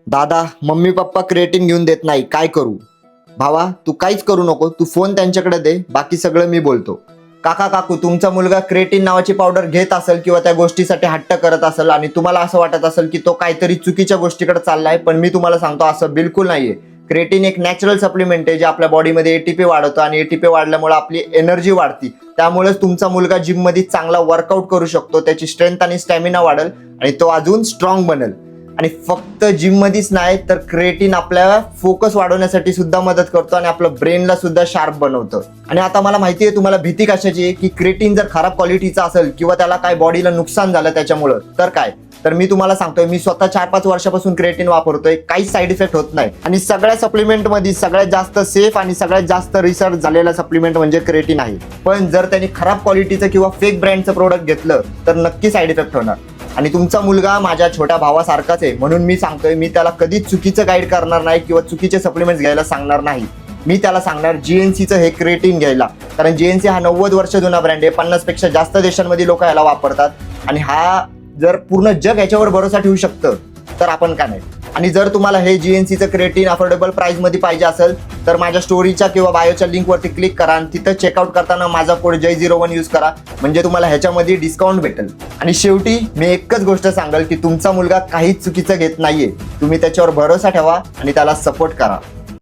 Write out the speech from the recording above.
दादा, mummy papa creatine घेऊन देत नाही, काय करू? भावा, तू काहीच करू नको, तू फोन त्यांच्याकडे दे, बाकी सगळं मी बोलतो. काका काकू, तुमचा मुलगा क्रिएटिन नावाची पावडर घेत असेल किंवा त्या गोष्टीसाठी हट्ट करत असेल आणि तुम्हाला असं वाटत असेल की तो काहीतरी चुकीच्या गोष्टीकडे चाललाय, पण मी तुम्हाला सांगतो असं बिलकुल नाहीये. क्रिएटिन एक नॅचरल सप्लिमेंट आहे जे आपल्या बॉडीमध्ये एटीपी वाढवतं आणि एटीपी वाढल्यामुळे आपली एनर्जी वाढती. त्यामुळेच तुमचा मुलगा जिममध्ये चांगला वर्कआउट करू शकतो, त्याची स्ट्रेंथ आणि स्टॅमिना वाढेल आणि तो अजून स्ट्रॉंग बनेल. आणि फक्त जिम मध्येच नाही तर क्रिएटिन आपल्या फोकस वाढवण्यासाठी सुद्धा मदत करतो आणि आपलं ब्रेनला सुद्धा शार्प बनवतं. आणि आता मला माहिती आहे तुम्हाला भीती कशाची आहे की क्रिएटिन जर खराब क्वालिटीचा असेल किंवा त्याला काय बॉडीला नुकसान झालं त्याच्यामुळं तर काय. तर मी तुम्हाला सांगतोय, मी स्वतः 4-5 वर्षापासून क्रिएटिन वापरतोय, काहीच साईड इफेक्ट होत नाही. आणि सगळ्या सप्लिमेंट मध्ये सगळ्यात जास्त सेफ आणि सगळ्यात जास्त रिसर्च झालेला सप्लिमेंट म्हणजे क्रिएटिन आहे. पण जर त्यांनी खराब क्वालिटीचं किंवा फेक ब्रँडचं प्रोडक्ट घेतलं तर नक्की साईड इफेक्ट होणार. आणि तुमचा मुलगा माझ्या छोट्या भावासारखाच आहे, म्हणून मी सांगतोय, मी त्याला कधीच चुकीचं गाईड करणार नाही किंवा चुकीचे सप्लिमेंट्स घ्यायला सांगणार नाही. मी त्याला सांगणार GNCचं हे क्रिएटिन घ्यायला, कारण GNC हा 90 वर्ष जुना ब्रँड आहे. 50 पेक्षा जास्त देशांमध्ये लोक याला वापरतात आणि हा जर पूर्ण जग ह्याच्यावर भरोसा ठेवू शकतं तर आपण का नाही. आणि जर तुम्हाला हे GNCचं क्रिएटिन अफोर्डेबल प्राइस मध्ये पाहिजे असेल तर माझ्या स्टोरीच्या किंवा बायोच्या लिंकवरती क्लिक करा आणि तिथं चेकआउट करताना माझा कोड Jay01 यूज करा, म्हणजे तुम्हाला ह्याच्यामध्ये डिस्काउंट भेटेल. आणि शेवटी मी एकच गोष्ट सांगेल की तुमचा मुलगा काहीच चुकीचं घेत नाहीये, तुम्ही त्याच्यावर भरोसा ठेवा आणि त्याला सपोर्ट करा.